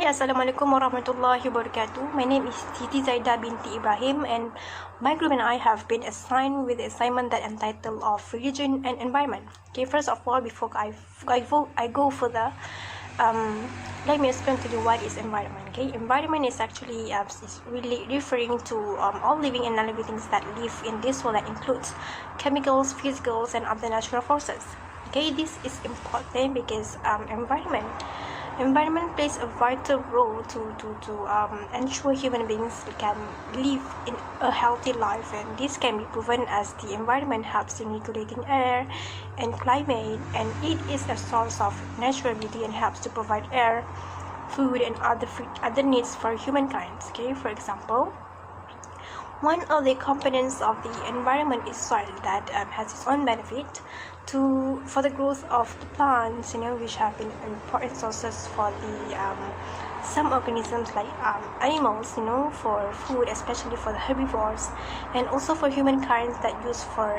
Assalamualaikum warahmatullahi wabarakatuh. My name is Siti Zaida binti Ibrahim, and my group and I have been assigned with the assignment that entitled of religion and environment. Okay, first of all, before I go further, let me explain to you what is environment. Okay, environment is actually is really referring to all living and non-living things that live in this world, that includes chemicals, physicals, and other natural forces. Okay, this is important because environment plays a vital role to ensure human beings can live in a healthy life, and this can be proven as the environment helps in regulating air and climate, and it is a source of natural beauty and helps to provide air, food, and other needs for humankind. Okay, for example, one of the components of the environment is soil that has its own benefit for the growth of the plants, which have been important sources for the some organisms like animals, for food, especially for the herbivores, and also for humankind that use for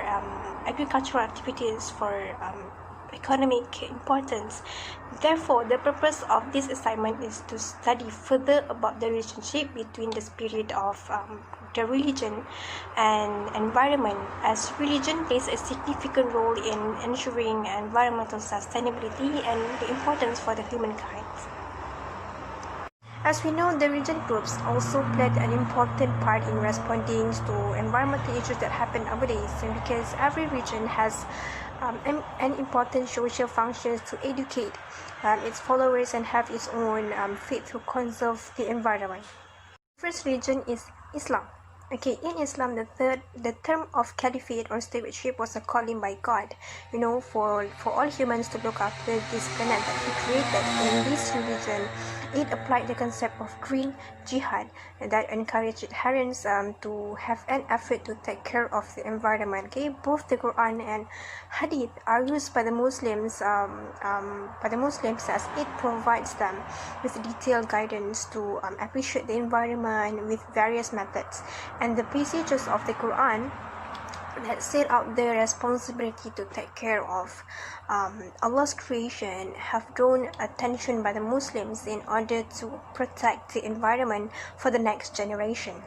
agricultural activities for economic importance. Therefore, the purpose of this assignment is to study further about the relationship between the spirit of the religion and environment, as religion plays a significant role in ensuring environmental sustainability and the importance for the humankind. As we know, the religion groups also played an important part in responding to environmental issues that happen nowadays, and because every region has an important social functions to educate its followers and have its own faith to conserve the environment. First religion is Islam. Okay, in Islam, the term of caliphate or stewardship was a calling by God, for all humans to look after this planet that He created. In this religion, it applied the concept of green jihad that encouraged adherents to have an effort to take care of the environment. Okay, both the Quran and Hadith are used by the Muslims as it provides them with detailed guidance to appreciate the environment with various methods. And the passages of the Quran that set out the responsibility to take care of Allah's creation have drawn attention by the Muslims in order to protect the environment for the next generation.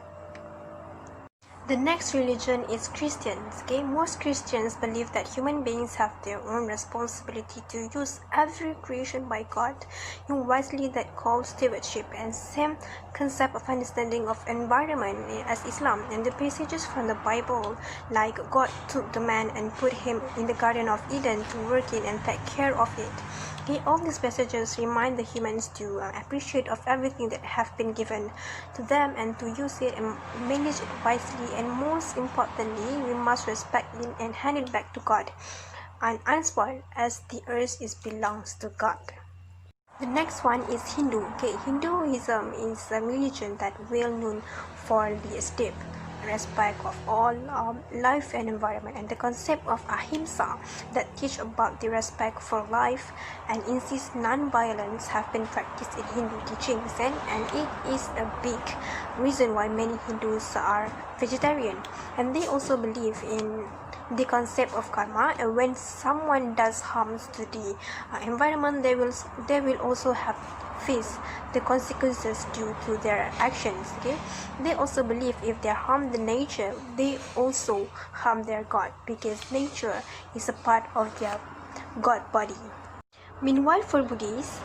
The next religion is Christians. Okay, most Christians believe that human beings have their own responsibility to use every creation by God in wisely that calls stewardship, and same concept of understanding of environment as Islam. And the passages from the Bible, like God took the man and put him in the Garden of Eden to work in and take care of it. Okay, all these passages remind the humans to appreciate of everything that have been given to them and to use it and manage it wisely. And most importantly, we must respect it and hand it back to God and unspoiled, as the earth belongs to God. The next one is Hindu. Okay, Hinduism is a religion that well known for the steep respect of all life and environment, and the concept of ahimsa that teach about the respect for life and insist non-violence have been practiced in Hindu teachings, and it is a big reason why many Hindus are vegetarian. And they also believe in the concept of karma, and when someone does harms to the environment, they will also have face the consequences due to their actions. Okay, they also believe if they harm the nature, they also harm their God, because nature is a part of their God body. Meanwhile, for Buddhists,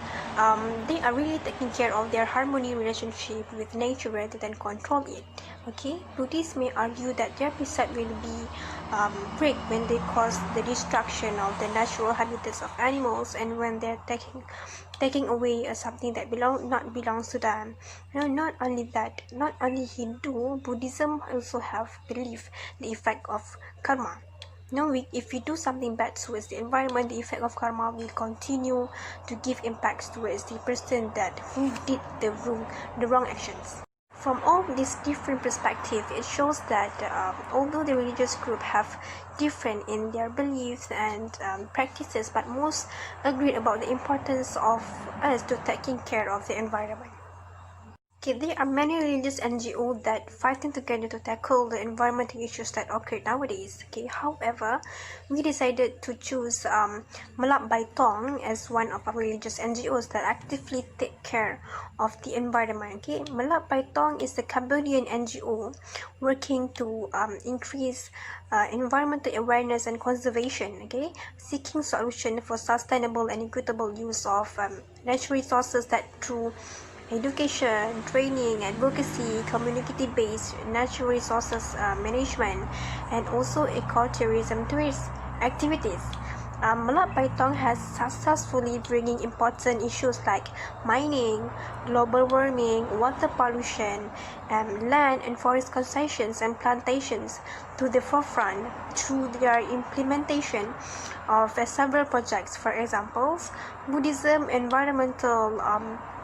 they are really taking care of their harmony relationship with nature rather than control it. Okay, Buddhists may argue that their precept will be break when they cause the destruction of the natural habitats of animals, and when they're taking away something that belongs to them. Not only that, not only Hindu, Buddhism also have belief the effect of karma. If we do something bad towards the environment, the effect of karma will continue to give impacts towards the person who did the wrong actions. From all these different perspectives, it shows that although the religious group have different in their beliefs and practices, but most agree about the importance of us to taking care of the environment. Okay, there are many religious NGOs that fighting together to tackle the environmental issues that occur nowadays. Okay, however, we decided to choose Melak Baitong as one of our religious NGOs that actively take care of the environment. Okay, Melak Baitong is a Cambodian NGO working to increase environmental awareness and conservation. Okay, seeking solution for sustainable and equitable use of natural resources that through education, training, advocacy, community-based natural resources management, and also ecotourism tourist activities. Melak Baitong has successfully bringing important issues like mining, global warming, water pollution, land and forest concessions and plantations to the forefront through their implementation of several projects. For example, Buddhism environmental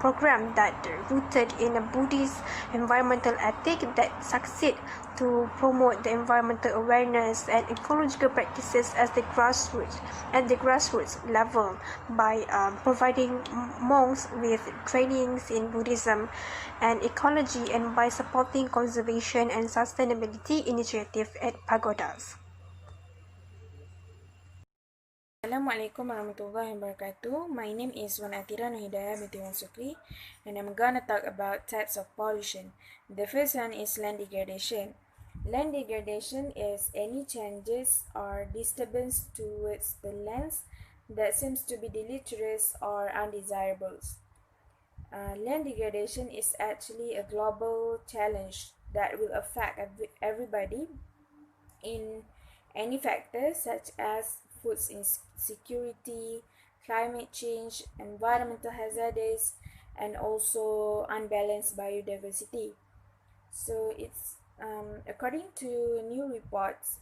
program that rooted in a Buddhist environmental ethic that succeed to promote the environmental awareness and ecological practices at the grassroots level by providing monks with trainings in Buddhism and ecology and by supporting conservation and sustainability initiatives at pagodas. Assalamualaikum warahmatullahi wabarakatuh. My name is Wan Atira Nuhidayah binti Wan Sukri, and I'm gonna talk about types of pollution. The first one is land degradation. Land degradation is any changes or disturbance towards the lands that seems to be deleterious or undesirable. Land degradation is actually a global challenge that will affect everybody in any factors such as food insecurity, climate change, environmental hazards, and also unbalanced biodiversity. So it's according to new reports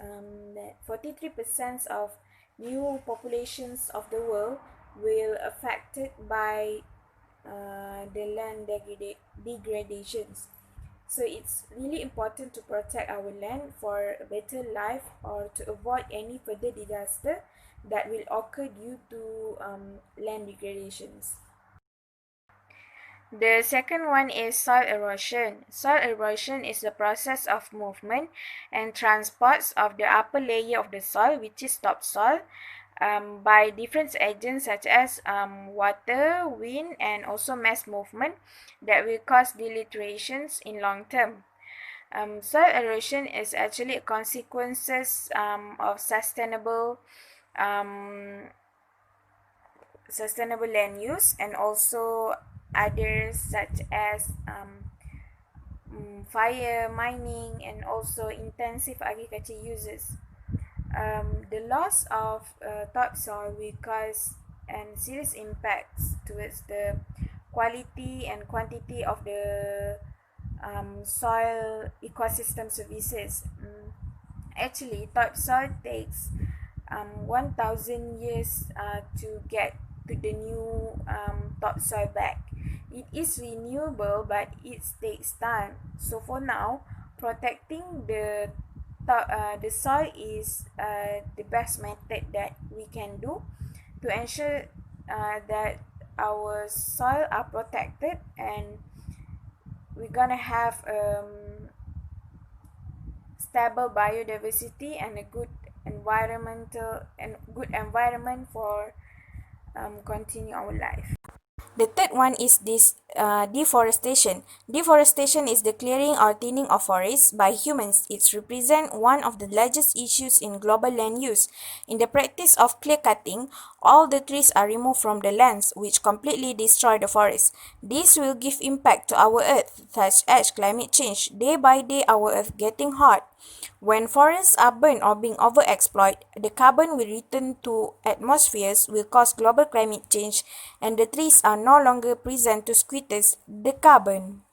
that 43% of new populations of the world will affected by the land degradations. So it's really important to protect our land for a better life or to avoid any further disaster that will occur due to land degradations. The second one is soil erosion. Soil erosion is the process of movement and transports of the upper layer of the soil, which is topsoil, by different agents such as water, wind, and also mass movement that will cause deteriorations in long term. Soil erosion is actually a consequences of um, sustainable land use and also others such as fire, mining, and also intensive agriculture uses. The loss of topsoil will cause and serious impacts towards the quality and quantity of the soil ecosystem services. Actually, topsoil takes 1,000 years to get to the new topsoil back. It is renewable, but it takes time. So for now, protecting the soil is the best method that we can do to ensure that our soil are protected and we're gonna have stable biodiversity and a good environment for continue our life. The third one is this deforestation. Deforestation is the clearing or thinning of forests by humans. It represents one of the largest issues in global land use. In the practice of clear cutting, all the trees are removed from the lands, which completely destroy the forest. This will give impact to our earth, such as climate change. Day by day, our earth getting hot. When forests are burned or being overexploited, the carbon will return to atmospheres, will cause global climate change, and the trees are no longer present to squeeze the carbon.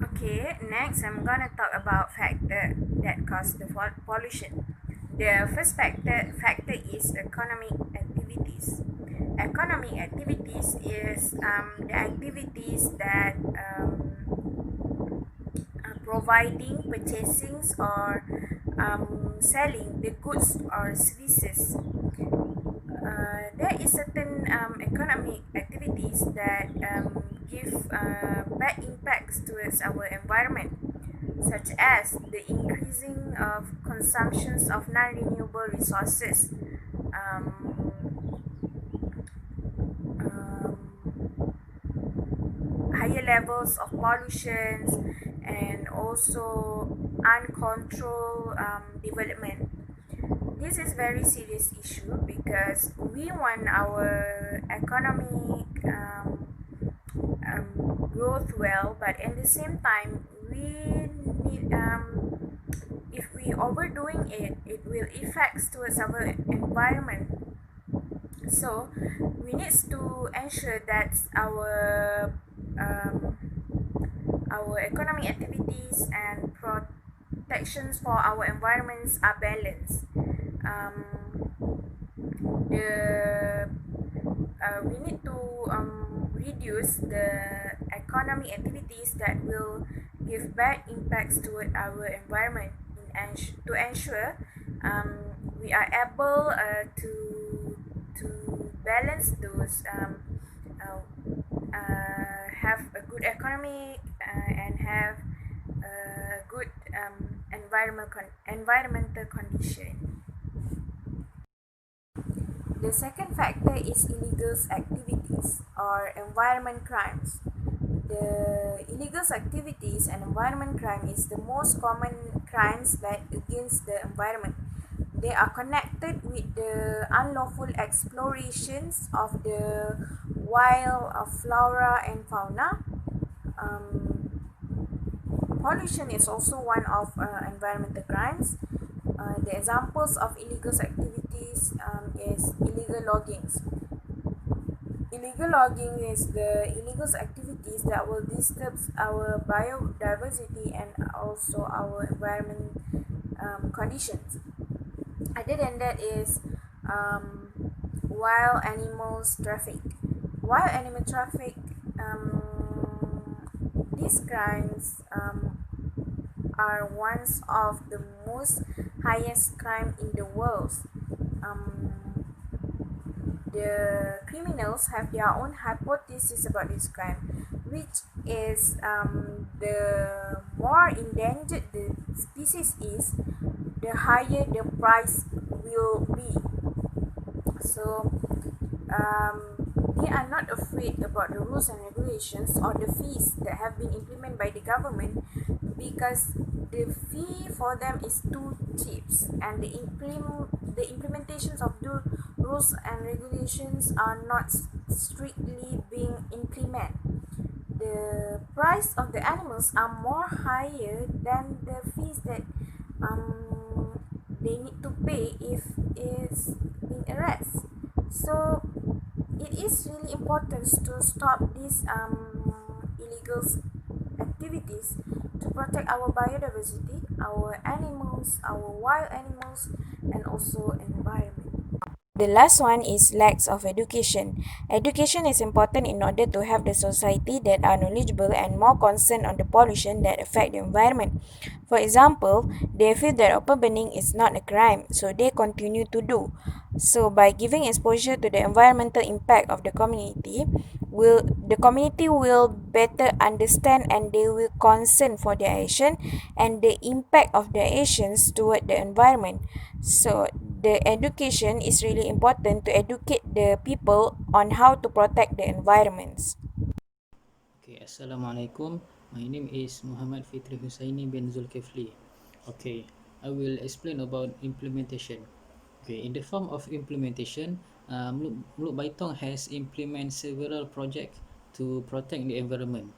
Okay, next I'm gonna talk about factor that cause the pollution. The first factor is economic activities. Economic activities is the activities that providing, purchasing, or selling the goods or services. There is certain economic activities that give bad impacts towards our environment, such as the increasing of consumptions of non-renewable resources, um, um, higher levels of pollutions, and also uncontrolled development. This is very serious issue because we want our economic growth well, but at the same time we need if we overdoing it, it will affect towards our environment. So we need to ensure that um, our economic activities and protections for our environments are balanced. Um, the we need to reduce the economic activities that will give bad impacts toward our environment to ensure we are able to balance those uh, have a good economy and have a good environmental condition. The second factor is illegal activities or environment crimes. The illegal activities and environment crime is the most common crimes that against the environment. They are connected with the unlawful explorations of the wild flora and fauna. Um, Pollution is also one of environmental crimes. The examples of illegal activities is illegal loggings. Illegal logging is the illegal activities that will disturb our biodiversity and also our environment conditions. Other than that is wild animals traffic. Wild animal traffic, these crimes are ones of the most highest crime in the world. Um, the criminals have their own hypothesis about this crime, which is the more endangered the species is, the higher the price will be. So they are not afraid about the rules and regulations or the fees that have been implemented by the government, because the fee for them is too cheap, and the implementations of the rules and regulations are not strictly being implemented. The price of the animals are more higher than the fees that they need to pay if it's being arrested. So it is really important to stop these illegal activities to protect our biodiversity, our animals, our wild animals, and also environment. The last one is lacks of education. Education is important in order to have the society that are knowledgeable and more concerned on the pollution that affect the environment. For example, they feel that open burning is not a crime, so they continue to do. So by giving exposure to the environmental impact of the community will better understand and they will concern for their action and the impact of their actions toward the environment. So the education is really important to educate the people on how to protect the environments. Okay, Assalamualaikum. My name is Muhammad Fitri Husaini bin Zulkifli. Okay, I will explain about implementation. Okay, in the form of implementation, Mluk Baitong has implemented several projects to protect the environment.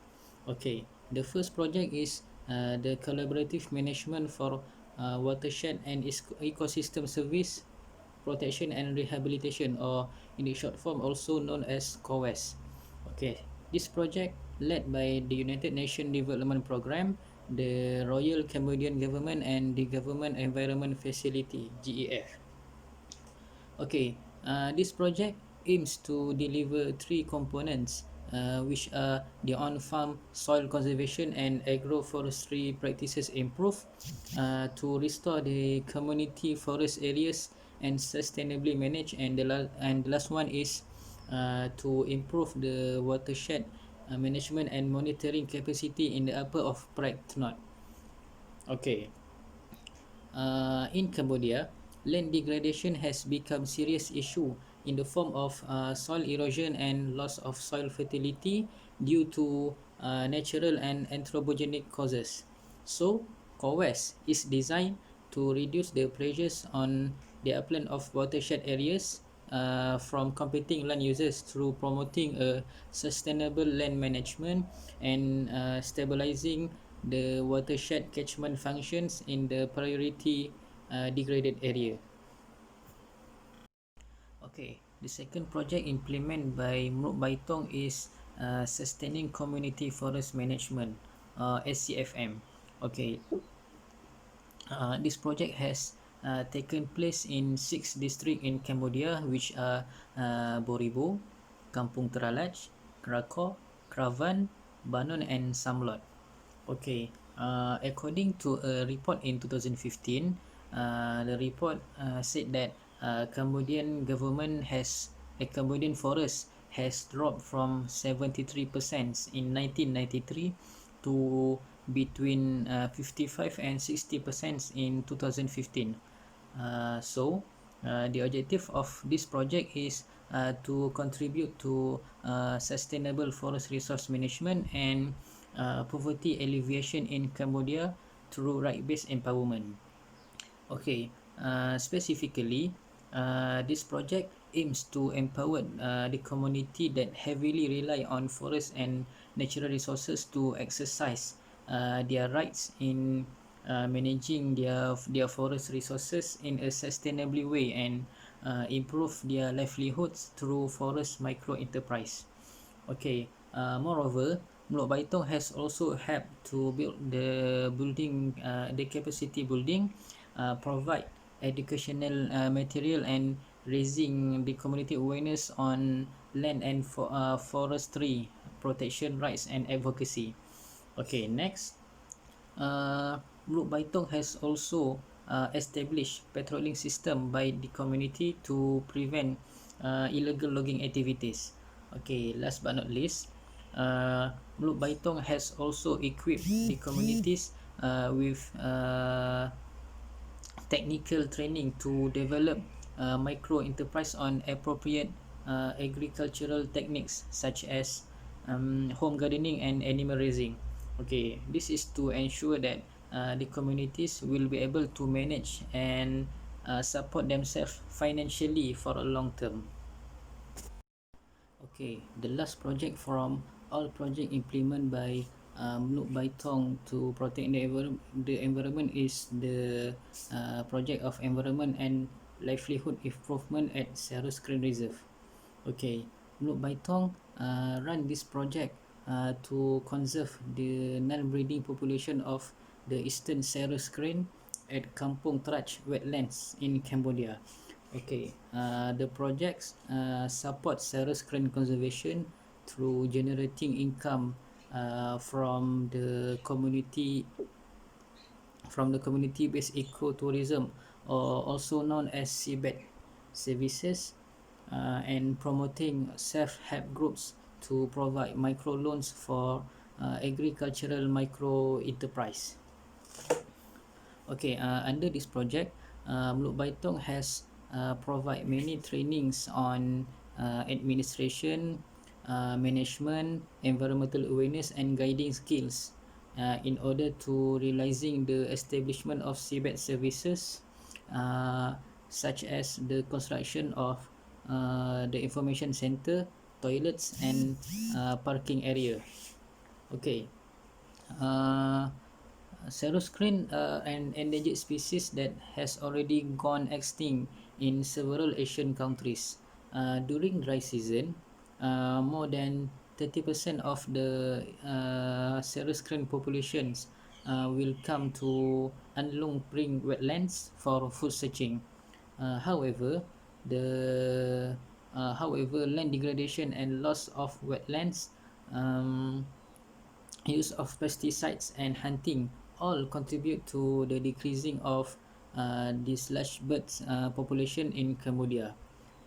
Okay, the first project is the collaborative management for watershed and ecosystem service protection and rehabilitation, or in the short form also known as COWES. Okay, this project led by the United Nations Development Programme, the Royal Cambodian Government and the Government Environment Facility (GEF). Okay, this project aims to deliver three components, which are the on-farm soil conservation and agroforestry practices improve, to restore the community forest areas and sustainably manage, and the last one is to improve the watershed management and monitoring capacity in the upper of Prague Knot. Okay. In Cambodia, land degradation has become serious issue in the form of soil erosion and loss of soil fertility due to natural and anthropogenic causes. So, COWES is designed to reduce the pressures on the upland of watershed areas from competing land users through promoting a sustainable land management and stabilizing the watershed catchment functions in the priority degraded area. Okay, the second project implemented by Mruk Baitong is Sustaining Community Forest Management, SCFM. Okay, this project has taken place in 6 districts in Cambodia, which are Boribo, Kampung Teralaj, Krakow, Kravan, Banon, and Samlot. Okay, according to a report in 2015, the report said that Cambodian forest has dropped from 73% in 1993 to between 55 and 60% in 2015. The objective of this project is to contribute to sustainable forest resource management and poverty alleviation in Cambodia through right-based empowerment. Okay, specifically, this project aims to empower the community that heavily rely on forests and natural resources to exercise their rights in managing their forest resources in a sustainable way and improve their livelihoods through forest micro enterprise. Okay, moreover, Mlok Baitong has also helped to build the capacity building, provide educational material and raising the community awareness on land and forestry protection rights and advocacy. Okay, next, Mlok Baitong has also established patrolling system by the community to prevent illegal logging activities. Okay, last but not least, Mlok Baitong has also equipped the communities with technical training to develop micro enterprise on appropriate agricultural techniques such as home gardening and animal raising. Okay, this is to ensure that the communities will be able to manage and support themselves financially for a long term. Okay, the last project from all project implemented by Mlok Baitong to protect the environment is the project of environment and livelihood improvement at Seru Screen Reserve. Okay, Mlok Baitong run this project to conserve the non-breeding population of the eastern Seru Screen at Kampung Trach wetlands in Cambodia. Okay, the projects support Seru Screen conservation through generating income from the community-based ecotourism, or also known as seabed services, and promoting self-help groups to provide microloans for agricultural micro enterprise. Okay, under this project, Mlok Baitong has provide many trainings on administration, management, environmental awareness, and guiding skills in order to realizing the establishment of seabed services, such as the construction of the information center, toilets, and parking area. Okay. Seru Screen, an endangered species that has already gone extinct in several Asian countries. During dry season, more than 30% of the Seru Screen populations will come to Anlung Pring wetlands for food searching. However, land degradation and loss of wetlands, use of pesticides and hunting all contribute to the decreasing of this large birds population in Cambodia.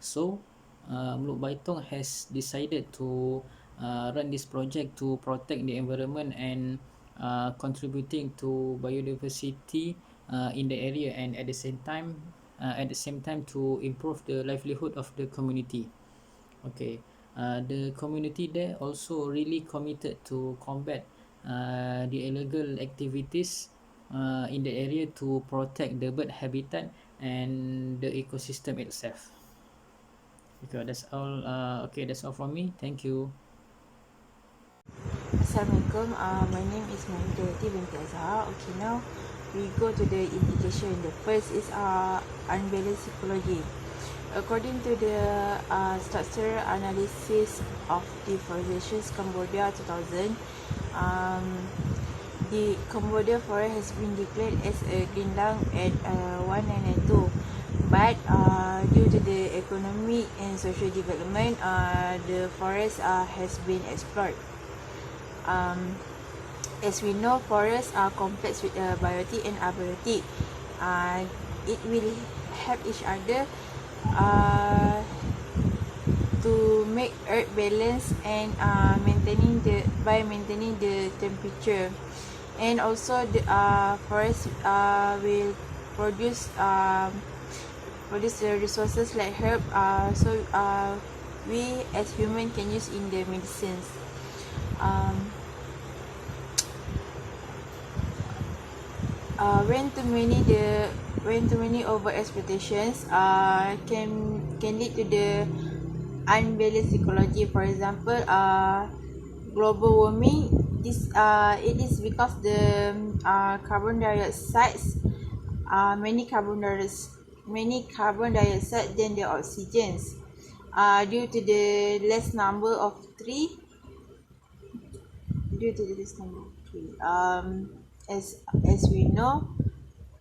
So, Mlok Baitong has decided to run this project to protect the environment and contributing to biodiversity in the area, and at the same time to improve the livelihood of the community. Okay, the community there also really committed to combat the illegal activities in the area to protect the bird habitat and the ecosystem itself. Okay, that's all. Okay, that's all from me. Thank you. Assalamualaikum. My name is Mahidati binti Azhar. Okay, now we go to the implication. The first is unbalanced ecology. According to the structural analysis of deforestation Cambodia 2000, the Cambodia forest has been declared as a green lung at 1992. But due to the economic and social development, the forest has been explored. As we know, forests are complex with biotic and abiotic. It will help each other to make earth balance and maintaining the temperature, and also the forest will produce the resources like herb, so we as human can use in the medicines. When too many over expectations can lead to the unbalanced ecology. For example, global warming. It is because the carbon dioxide, many carbon dioxide than the oxygens. Due to the less number of tree. As we know,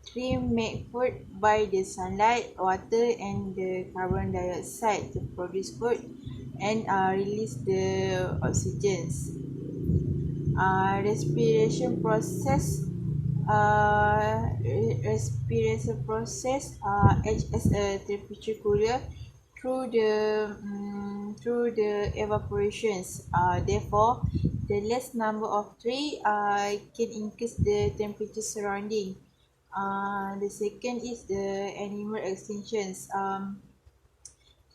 tree make food by the sunlight, water, and the carbon dioxide to produce food and release the oxygens. Respiration process acts as a temperature cooler through the evaporations. Therefore, the less number of tree can increase the temperature surrounding. The second is the animal extinctions.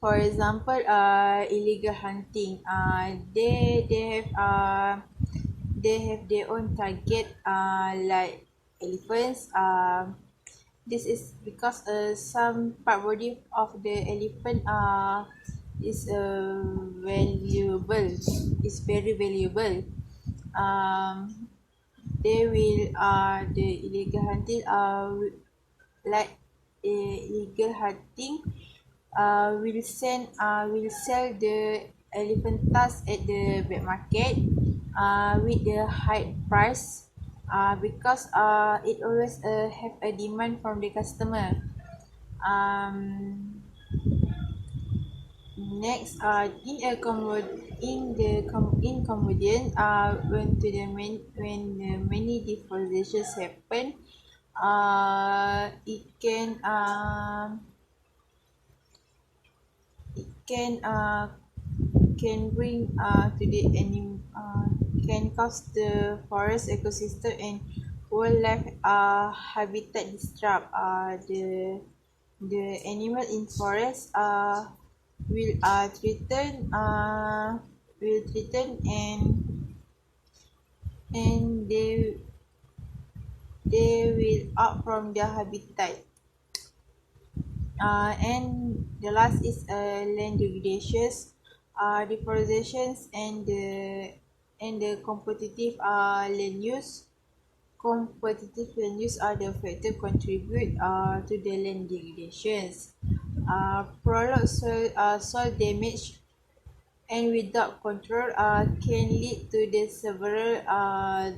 For example, illegal hunting. They have their own target. Like elephants. This is because some part body of the elephant is valuable. Is very valuable. They will the illegal hunting like illegal hunting will sell the elephant tusks at the black market with the high price because it always have a demand from the customer. Next, in Cambodian, when many deforestations happen, it can bring to the can cause the forest ecosystem and wildlife habitat disrupt. The animal in forest will threaten and they will out from their habitat. And the last is land degradations, deforestations, and the competitive land use. Competitive land use are the factor contribute to the land degradations. Prolonged soil damage and without control can lead to the several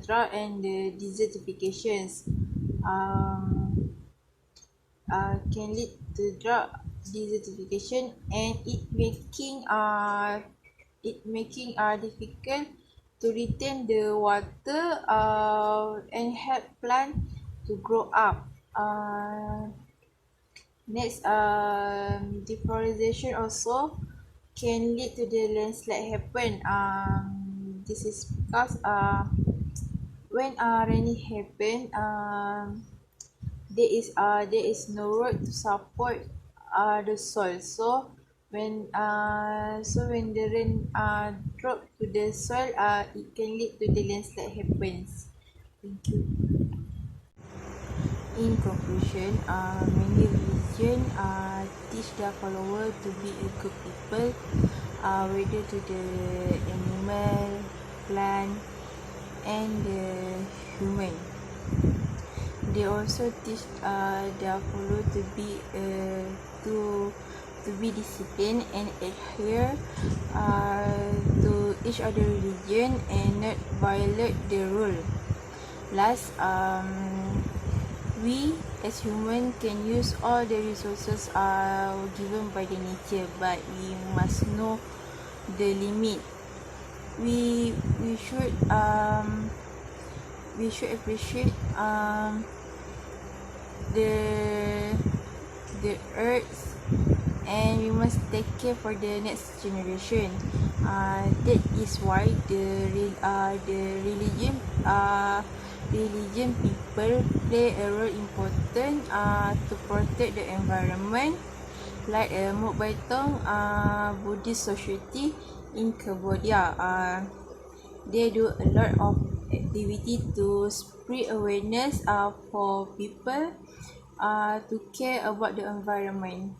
drought and the desertifications. Um, can lead to drought, desertification, and it making difficult to retain the water and help plant to grow up. Next, deforestation also can lead to the landslide happen. This is because when raining happen, there is no road to support the soil. So when the rain drop to the soil, it can lead to the landslide happens. Thank you. In conclusion, many religion teach their followers to be a good people, whether to the animal, plant, and the human. They also teach their followers to be disciplined and adhere to each other religion and not violate the rule. Last, we as humans can use all the resources given by the nature, but we must know the limit. We should appreciate the earth, and we must take care for the next generation. That is why the religion people play a role important to protect the environment, like Mukbaitung Buddhist Society in Cambodia. They do a lot of activity to spread awareness for people to care about the environment.